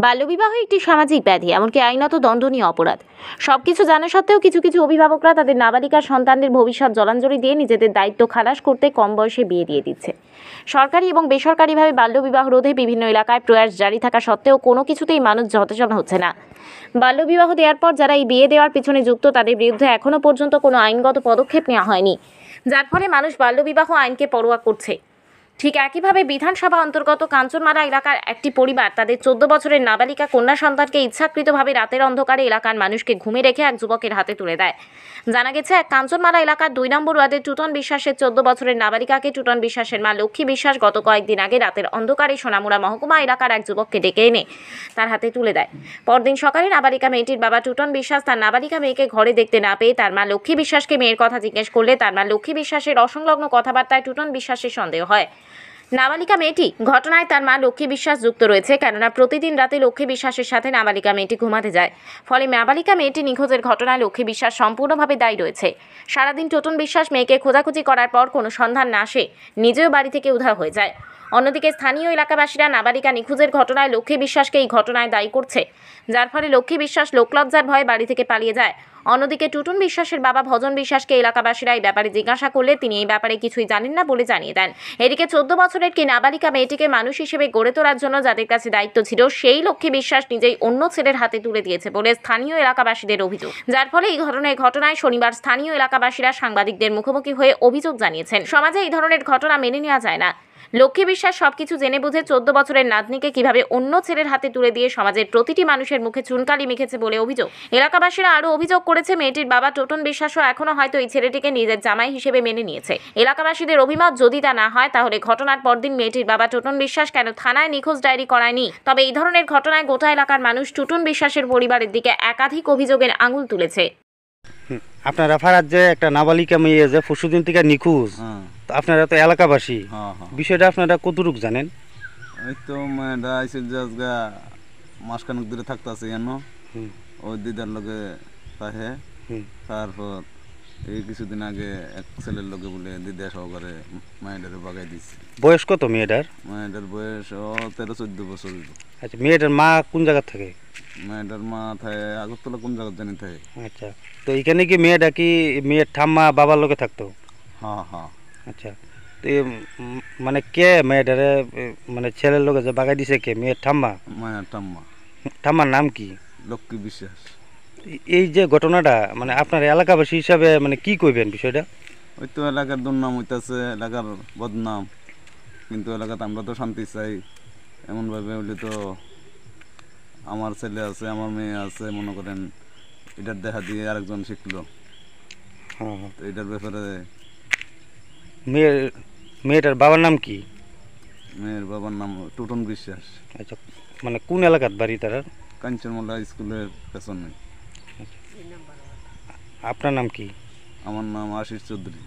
বাল্যবিবাহ একটি সামাজিক ব্যাধি, এমনকি আইনত দণ্ডনীয় অপরাধ। সবকিছু জানা সত্ত্বেও কিছু কিছু অভিভাবকরা তাদের নাবালিকা সন্তানদের ভবিষ্যৎ জলাঞ্জলি দিয়ে নিজেদের দায়িত্ব খালাস করতে কম বয়সে বিয়ে দিয়ে দিচ্ছে। সরকারি এবং বেসরকারিভাবে বাল্যবিবাহ রোধে বিভিন্ন এলাকায় প্রয়াস জারি থাকা সত্ত্বেও কোনো কিছুতেই মানুষ সচেতন হচ্ছে না। বাল্যবিবাহ দেওয়ার পর যারা এই বিয়ে দেওয়ার পিছনে যুক্ত তাদের বিরুদ্ধে এখনও পর্যন্ত কোনো আইনগত পদক্ষেপ নেওয়া হয়নি, যার ফলে মানুষ বাল্যবিবাহ আইনকে পরোয়া করছে। ঠিক একইভাবে বিধানসভা অন্তর্গত কাঞ্চনমালা এলাকার একটি পরিবার তাদের 14 বছরের নাবালিকা কন্যা সন্তানকে ইচ্ছাকৃতভাবে রাতের অন্ধকারে এলাকার মানুষকে ঘুমে রেখে এক যুবকের হাতে তুলে দেয়। জানা গেছে, এক কাঞ্চনমালা এলাকার 2 নম্বর ওয়ার্ডের টুটন বিশ্বাসের 14 বছরের নাবালিকাকে টুটন বিশ্বাসের মা লক্ষ্মী বিশ্বাস গত কয়েকদিন আগে রাতের অন্ধকারে সোনামুড়া মহকুমা এলাকার এক যুবককে ডেকে এনে তার হাতে তুলে দেয়। পরদিন সকালে নাবালিকা মেয়েটির বাবা টুটন বিশ্বাস তার নাবালিকা মেয়েকে ঘরে দেখতে না পেয়ে তার মা লক্ষ্মী বিশ্বাসকে মেয়ের কথা জিজ্ঞেস করলে তার মা লক্ষ্মী বিশ্বাসের অসংলগ্ন কথাবার্তায় টুটন বিশ্বাসের সন্দেহ হয়। নাবালিকা মেয়েটি ঘটনায় তার মা লক্ষ্মী বিশ্বাস যুক্ত রয়েছে, কেননা প্রতিদিন রাতে লক্ষ্মী বিশ্বাসের সাথে নাবালিকা মেয়েটি ঘুমাতে যায়। ফলে নাবালিকা মেয়েটি নিখোঁজের ঘটনায় লক্ষ্মী বিশ্বাস সম্পূর্ণভাবে দায়ী রয়েছে। সারাদিন টুটন বিশ্বাস মেয়েকে খোঁজাখুঁজি করার পর কোনো সন্ধান না আসে নিজেও বাড়ি থেকে উধাও হয়ে যায়। অন্যদিকে স্থানীয় এলাকাবাসীরা নাবালিকা নিখোঁজের ঘটনায় লক্ষ্মী বিশ্বাসকে এই ঘটনায় দায়ী করছে, যার ফলে লক্ষ্মী বিশ্বাস লোকলজ্জার ভয়ে বাড়ি থেকে পালিয়ে যায়। অন্যদিকে টুটন বিশ্বাসের বাবা ভজন বিশ্বাসকে এলাকাবাসীরা এই ব্যাপারে জিজ্ঞাসা করলে তিনি এই ব্যাপারে কিছুই জানেন না বলে জানিয়ে দেন। এদিকে 14 বছরের কি নাবালিকা মেয়েটিকে মানুষ হিসেবে গড়ে তোলার জন্য যাদের কাছে দায়িত্ব ছিল, সেই লক্ষ্মী বিশ্বাস নিজেই অন্য ছেলের হাতে তুলে দিয়েছে বলে স্থানীয় এলাকাবাসীদের অভিযোগ, যার ফলে এই ধরনের ঘটনায় শনিবার স্থানীয় এলাকাবাসীরা সাংবাদিকদের মুখোমুখি হয়ে অভিযোগ জানিয়েছেন। সমাজে এই ধরনের ঘটনা মেনে নেওয়া যায় না। লক্ষ্মী বিশ্বাস সবকিছু জেনে বুঝে 14 বছরের নাতনিকে কিভাবে অন্য ছেলের হাতে তুলে দিয়ে সমাজের প্রতিটি মানুষের মুখে চুনকালি মেখেছে বলে অভিযোগ। এলাকাবাসীরা আরও অভিযোগ করেছে, মেয়েটির বাবা টোটন বিশ্বাসও এখনও হয়তো এই ছেলেটিকে নিজের জামাই হিসেবে মেনে নিয়েছে। এলাকাবাসীদের অভিমত, যদি তা না হয় তাহলে ঘটনার পরদিন মেয়েটির বাবা টোটন বিশ্বাস কেন থানায় নিখোঁজ ডায়েরি করায়নি। তবে এই ধরনের ঘটনায় গোটা এলাকার মানুষ টোটন বিশ্বাসের পরিবারের দিকে একাধিক অভিযোগের আঙুল তুলেছে। আপনারা ফারাত যে একটা নাবালিকা মেয়ে যে পরশুদিন থেকে নিখোঁজ, আপনারা তো এলাকাবাসী, বিষয়টা আপনারা কতটুকু জানেন? ওই তো মেয়েটা আইসে জাজগা মাসখানেক দূরে থাকতেছে যেন ওই দিদার লগে তাহে। তারপর এই কিছুদিন আগে এক ছেলের লগে বলে দিদা সহকারে মেয়েটারে বাগাই দিচ্ছে। বয়স কত মেয়েটার? মেয়েটার বয়স 13-14 বছর। আচ্ছা, মেয়েটার মা কোন জায়গা থাকে? মেয়েটার মা থাকে আগরতলা কোন জায়গা জানি থাকে। আচ্ছা, তো এখানে কি মেয়েটা কি মেয়ের ঠাম্মা বাবার লোকে থাকতো? হ্যাঁ হ্যাঁ। আচ্ছা, তো মানে কে মেয়েটারে মানে ছেলের লোকে যে বাগাই দিছে কে? মেয়ের ঠাম্মা? মায়ের ঠাম্মা। ঠাম্মার নাম কি? লক্ষ্মী বিশ্বাস। এই যে ঘটনাটা মানে আপনার এলাকাবাসী হিসাবে মানে কি কইবেন বিষয়টা? ওই তো এলাকার দুর্নাম হইতেছে, এলাকার বদনাম, কিন্তু এলাকাতে আমরা তো শান্তি চাই। এমনভাবে হইলে তো আমার ছেলে আছে, আমার মেয়ে আছে, মনে করেন এটার দেখা দিয়ে আরেকজন শিখলো। হ্যাঁ, তো এটার ব্যাপারে মেয়েটার বাবার নাম কি? মেয়ের বাবার নাম টুটন বিশ্বাস। আচ্ছা, মানে কোন এলাকার বাড়ি তার? কাঞ্চনমালা স্কুলের পেছনে। আপনার নাম কি? আমার নাম আশিস চৌধুরী।